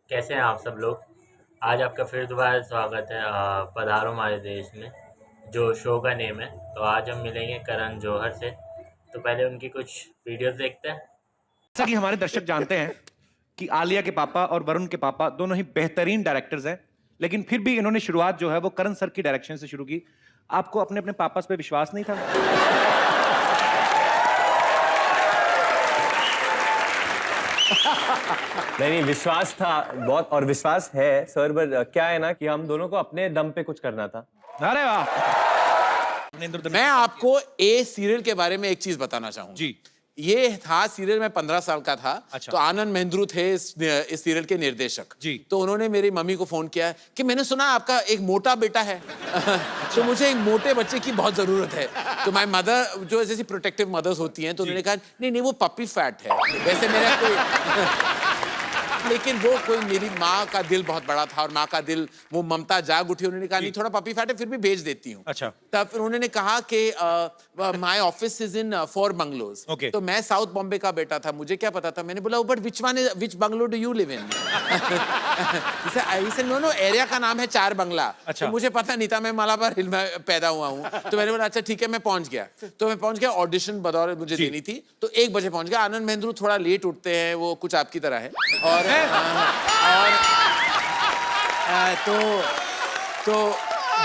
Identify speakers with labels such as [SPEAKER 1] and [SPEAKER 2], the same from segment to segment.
[SPEAKER 1] कैसे हैं आप सब लोग। आज आपका फिर दोबारा स्वागत है पधारो हमारे देश में, जो शो का नेम है। तो आज हम मिलेंगे करण जौहर से। तो पहले उनकी कुछ वीडियोस देखते हैं।
[SPEAKER 2] जैसा कि हमारे दर्शक जानते हैं कि आलिया के पापा और वरुण के पापा दोनों ही बेहतरीन डायरेक्टर्स हैं, लेकिन फिर भी इन्होंने शुरुआत जो है वो करण सर की डायरेक्शन से शुरू की। आपको अपने अपने पापा पे विश्वास नहीं था?
[SPEAKER 3] नहीं, विश्वास था बहुत, और विश्वास है सर, पर क्या है ना कि हम दोनों को अपने दम पे कुछ करना था।
[SPEAKER 2] अरे वाह।
[SPEAKER 4] मैं आपको ए सीरियल के बारे में एक चीज बताना चाहूंगा
[SPEAKER 2] जी।
[SPEAKER 4] ये था सीरियल में 15 साल का था।
[SPEAKER 2] अच्छा।
[SPEAKER 4] तो आनंद महेंद्रू थे इस सीरियल के निर्देशक
[SPEAKER 2] जी।
[SPEAKER 4] तो उन्होंने मेरी मम्मी को फोन किया कि मैंने सुना आपका एक मोटा बेटा है तो मुझे एक मोटे बच्चे की बहुत जरूरत है। तो माय मदर, जो जैसी प्रोटेक्टिव मदर्स होती हैं, तो उन्होंने कहा नहीं नहीं वो पपी फैट है। वैसे मेरा कोई लेकिन वो कोई, मेरी माँ का दिल बहुत बड़ा था और माँ का दिल, वो ममता जाग उठी। उन्होंने कहा नहीं थोड़ा पपी फैट है, फिर भी भेज देती हूँ।
[SPEAKER 2] अच्छा।
[SPEAKER 4] तब फिर उन्होंने कहा कि my office is in 4 bungalows.
[SPEAKER 2] Okay.
[SPEAKER 4] तो मैं साउथ बॉम्बे का बेटा था, मुझे क्या पता था। मैंने बोला but which bungalow do you live in? No area का नाम है 4 बंगला।
[SPEAKER 2] अच्छा।
[SPEAKER 4] तो मुझे पता नहीं था, मैं मालाबार हिल में पैदा हुआ हूँ। तो मैंने बोला अच्छा ठीक है, मैं पहुंच गया। तो मैं पहुंच गया, ऑडिशन बतौर मुझे देनी थी, तो 1 बजे पहुंच गया। आनंद महेंद्रू थोड़ा लेट उठते हैं, वो कुछ आपकी तरह है। तो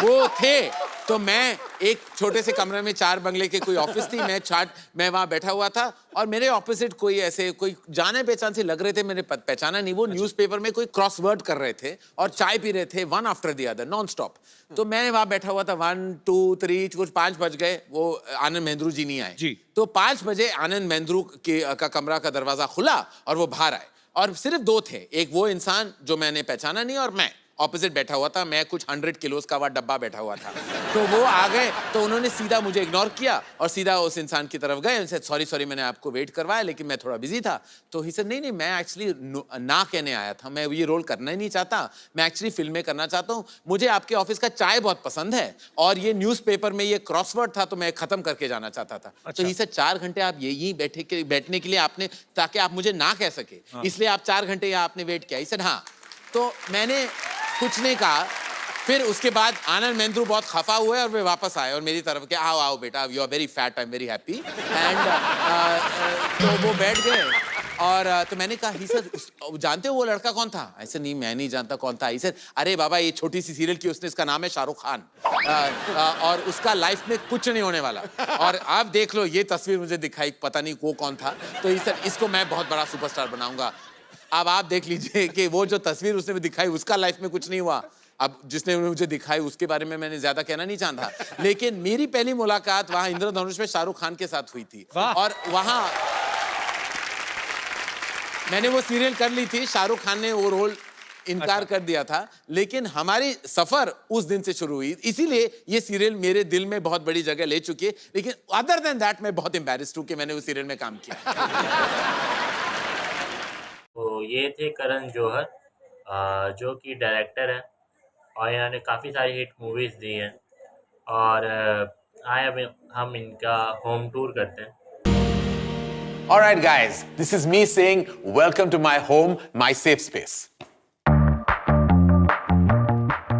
[SPEAKER 4] वो थे। तो मैं एक छोटे से कमरे में 4 बंगले के कोई ऑफिस थी, मैं वहां बैठा हुआ था और मेरे ऑपोजिट कोई ऐसे कोई जाने पहचान से लग रहे थे। मैंने पहचाना नहीं, वो न्यूज़पेपर में कोई क्रॉसवर्ड कर रहे थे और चाय पी रहे थे, one after the other non stop. तो मैंने वहां बैठा हुआ था, 1 2 3 कुछ 5 बज गए, वो आनंद महेंद्रू जी नहीं आए
[SPEAKER 2] जी।
[SPEAKER 4] तो 5 बजे आनंद महेंद्रू का कमरा का दरवाजा खुला और वो बाहर आए और सिर्फ 2 थे। एक वो इंसान जो मैंने पहचाना नहीं और मैं ऑपोजिट बैठा हुआ था। मैं कुछ 100 किलोस का वह डब्बा बैठा हुआ था। तो वो आ गए तो उन्होंने सीधा मुझे इग्नोर किया और सीधा उस इंसान की तरफ गए। उनसे सॉरी मैंने आपको वेट करवाया लेकिन मैं थोड़ा बिजी था। तो ही से नहीं मैं एक्चुअली ना कहने आया था, मैं ये रोल करना ही नहीं चाहता, मैं एक्चुअली फिल्में करना चाहता हूँ। मुझे आपके ऑफिस का चाय बहुत पसंद है और ये न्यूज़पेपर में ये क्रॉसवर्ड था तो मैं खत्म करके जाना चाहता था।
[SPEAKER 2] अच्छा।
[SPEAKER 4] तो ही से 4 घंटे आप यही बैठने के लिए आपने, ताकि आप मुझे ना कह सके, इसलिए आप 4 घंटे यहाँ आपने वेट किया। ही से हाँ। तो मैंने कुछ नहीं कहा। फिर उसके बाद आनंद महेंद्रू बहुत खफा हुए और वे वापस आए और मेरी तरफ के आओ आओ बेटा, you are very fat, I am very happy. And तो वो बैठ गए और तो मैंने कहा ही सर जानते हो वो लड़का कौन था? ऐसे नहीं मैं नहीं जानता कौन था। सर अरे बाबा ये छोटी सी सीरियल की उसने, इसका नाम है शाहरुख खान और उसका लाइफ में कुछ नहीं होने वाला। और आप देख लो ये तस्वीर मुझे दिखाई, पता नहीं वो कौन था। तो सर इसको मैं बहुत बड़ा सुपरस्टार बनाऊंगा। अब आप देख लीजिए कि वो जो तस्वीर उसने दिखाई उसका लाइफ में कुछ नहीं हुआ। अब जिसने मुझे दिखाई उसके बारे में मैंने ज्यादा कहना नहीं चाहता, लेकिन मेरी पहली मुलाकात वहां इंद्रधनुष में शाहरुख खान के साथ हुई थी और वहां मैंने वो सीरियल कर ली थी। शाहरुख खान ने वो रोल इनकार कर दिया था, लेकिन हमारी सफर उस दिन से शुरू हुई। इसीलिए ये सीरियल मेरे दिल में बहुत बड़ी जगह ले चुकी है। लेकिन अदर देन दैट मैं बहुत एम्बैरेस्ड हूं कि मैंने उस सीरियल में काम किया।
[SPEAKER 1] तो ये थे करण जौहर, जो कि डायरेक्टर हैं और इन्होंने काफ़ी सारी हिट मूवीज़ दी हैं। और आए अब हम इनका होम टूर करते हैं।
[SPEAKER 4] Alright guys, this is me saying welcome to my home, my safe space.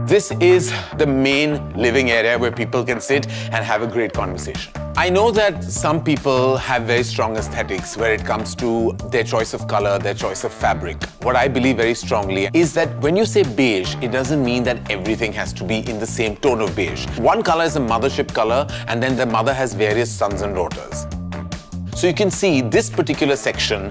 [SPEAKER 4] This is the main living area where people can sit and have a great conversation. I know that some people have very strong aesthetics where it comes to their choice of color, their choice of fabric. What I believe very strongly is that when you say beige, it doesn't mean that everything has to be in the same tone of beige. One color is a mothership color, and then the mother has various sons and daughters. So you can see this particular section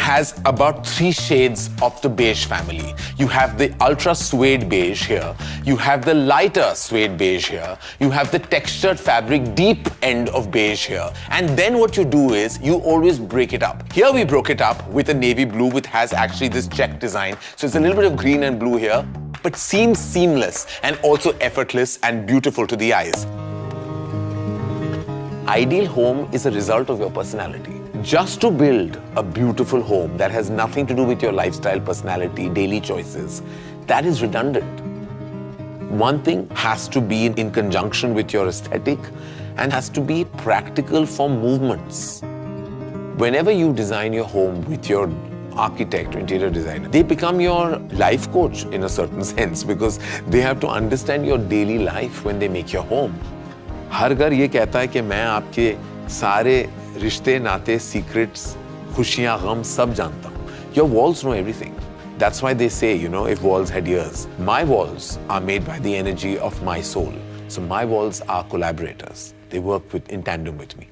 [SPEAKER 4] has about 3 shades of the beige family. You have the ultra suede beige here, you have the lighter suede beige here, you have the textured fabric deep end of beige here, and then what you do is you always break it up. Here we broke it up with a navy blue which has actually this check design, so it's a little bit of green and blue here, but seems seamless and also effortless and beautiful to the eyes. Ideal home is a result of your personality. Just to build a beautiful home that has nothing to do with your lifestyle, personality, daily choices, that is redundant. One thing has to be in conjunction with your aesthetic and has to be practical for movements. Whenever you design your home with your architect or interior designer, they become your life coach in a certain sense because they have to understand your daily life when they make your home. हर घर ये कहता है कि मैं आपके सारे रिश्ते, नाते, secrets, खुशियाँ, गम सब जानता हूँ. Your walls know everything. That's why they say, you know, if walls had ears. My walls are made by the energy of my soul. So my walls are collaborators. They work in tandem with me.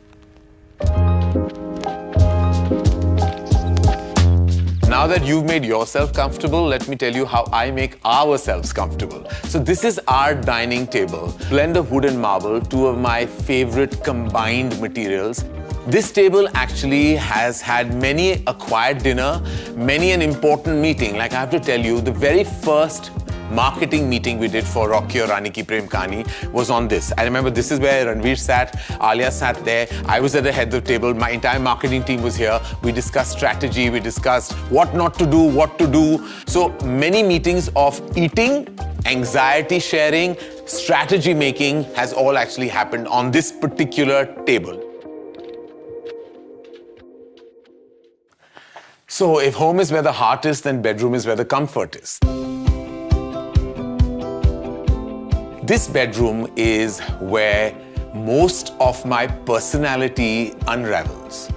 [SPEAKER 4] Now that you've made yourself comfortable, let me tell you how I make ourselves comfortable. So this is our dining table. Blend of wood and marble, two of my favorite combined materials. This table actually has had many a quiet dinner, many an important meeting. Like I have to tell you, the very first marketing meeting we did for Rocky or Rani Ki Prem Kahani was on this. I remember this is where Ranveer sat, Alia sat there, I was at the head of the table, my entire marketing team was here. We discussed strategy, we discussed what not to do, what to do. So many meetings of eating, anxiety sharing, strategy making has all actually happened on this particular table. So if home is where the heart is, then bedroom is where the comfort is. This bedroom is where most of my personality unravels.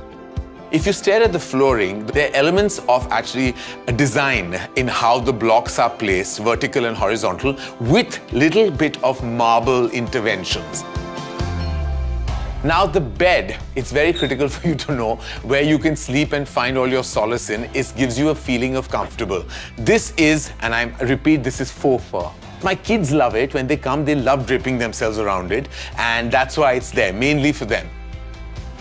[SPEAKER 4] If you stare at the flooring, there are elements of actually a design in how the blocks are placed, vertical and horizontal, with little bit of marble interventions. Now the bed, it's very critical for you to know where you can sleep and find all your solace in. It gives you a feeling of comfortable. This is, and I repeat, this is faux fur. My kids love it. When they come, they love draping themselves around it. And that's why it's there, mainly for them.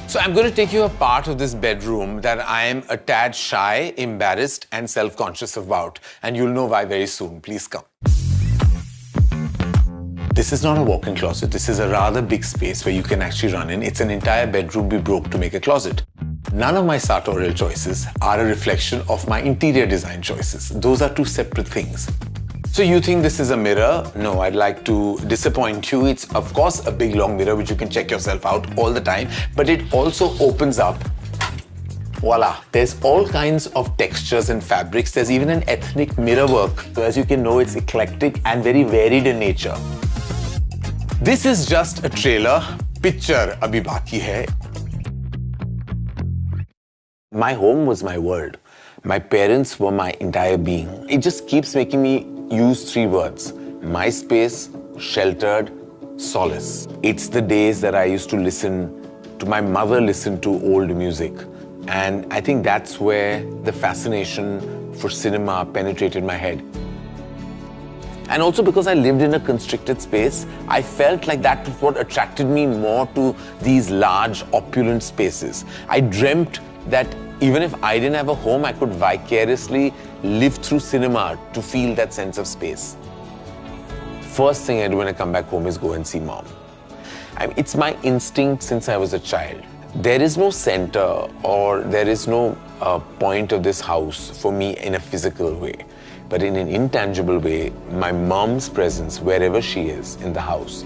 [SPEAKER 4] So I'm going to take you a part of this bedroom that I am a tad shy, embarrassed, and self-conscious about. And you'll know why very soon. Please come. This is not a walk-in closet. This is a rather big space where you can actually run in. It's an entire bedroom we broke to make a closet. None of my sartorial choices are a reflection of my interior design choices. Those are two separate things. So you think this is a mirror? No, I'd like to disappoint you. It's of course a big long mirror which you can check yourself out all the time, but it also opens up. Voila, there's all kinds of textures and fabrics. There's even an ethnic mirror work. So as you can know, it's eclectic and very varied in nature. This is just a trailer. Picture abhi baki hai. My home was my world. My parents were my entire being. It just keeps making me use three words: my space, sheltered, solace. It's the days that I used to listen to my mother listen to old music. And I think that's where the fascination for cinema penetrated my head. And also because I lived in a constricted space, I felt like that was what attracted me more to these large, opulent spaces. I dreamt that even if I didn't have a home, I could vicariously live through cinema to feel that sense of space. First thing I do when I come back home is go and see mom. It's my instinct since I was a child. There is no center or there is no point of this house for me in a physical way. But in an intangible way, my mom's presence, wherever she is in the house,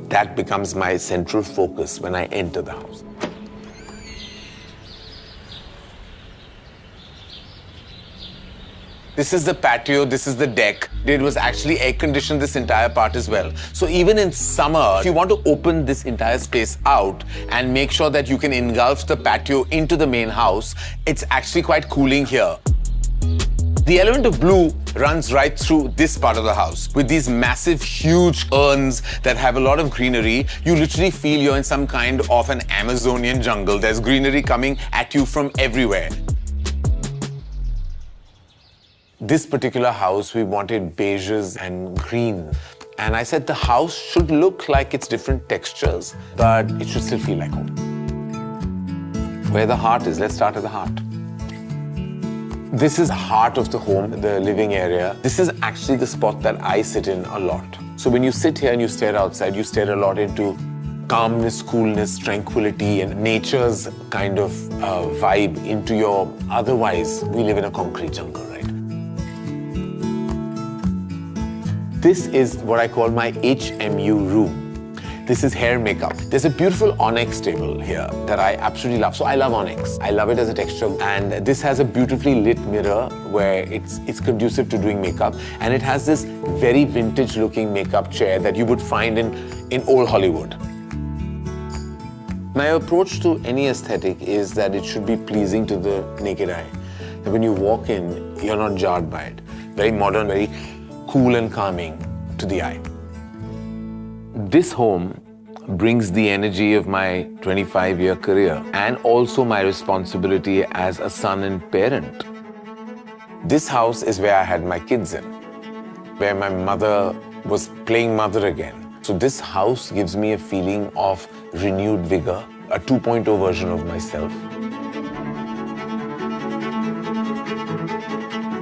[SPEAKER 4] that becomes my central focus when I enter the house. This is the patio, this is the deck. It was actually air-conditioned this entire part as well. So even in summer, if you want to open this entire space out and make sure that you can engulf the patio into the main house, it's actually quite cooling here. The element of blue runs right through this part of the house. With these massive, huge urns that have a lot of greenery, you literally feel you're in some kind of an Amazonian jungle. There's greenery coming at you from everywhere. This particular house, we wanted beiges and green. And I said the house should look like it's different textures, but it should still feel like home. Where the heart is, let's start at the heart. This is the heart of the home, the living area. This is actually the spot that I sit in a lot. So when you sit here and you stare outside, you stare a lot into calmness, coolness, tranquility, and nature's kind of vibe into your, otherwise, we live in a concrete jungle, right? This is what I call my HMU room. This is hair makeup. There's a beautiful onyx table here that I absolutely love. So I love onyx. I love it as a texture. And this has a beautifully lit mirror where it's conducive to doing makeup. And it has this very vintage looking makeup chair that you would find in old Hollywood. My approach to any aesthetic is that it should be pleasing to the naked eye. That when you walk in, you're not jarred by it. Very modern, very cool and calming to the eye. This home brings the energy of my 25-year career and also my responsibility as a son and parent. This house is where I had my kids in, where my mother was playing mother again. So this house gives me a feeling of renewed vigor, a 2.0 version of myself.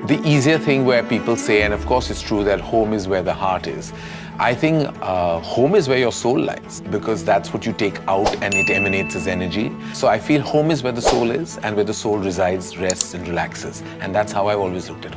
[SPEAKER 4] The easier thing where people say, and of course it's true, that home is where the heart is. I think home is where your soul lies, because that's what you take out and it emanates as energy. So I feel home is where the soul is, and where the soul resides, rests and relaxes. And that's how I've always looked at it.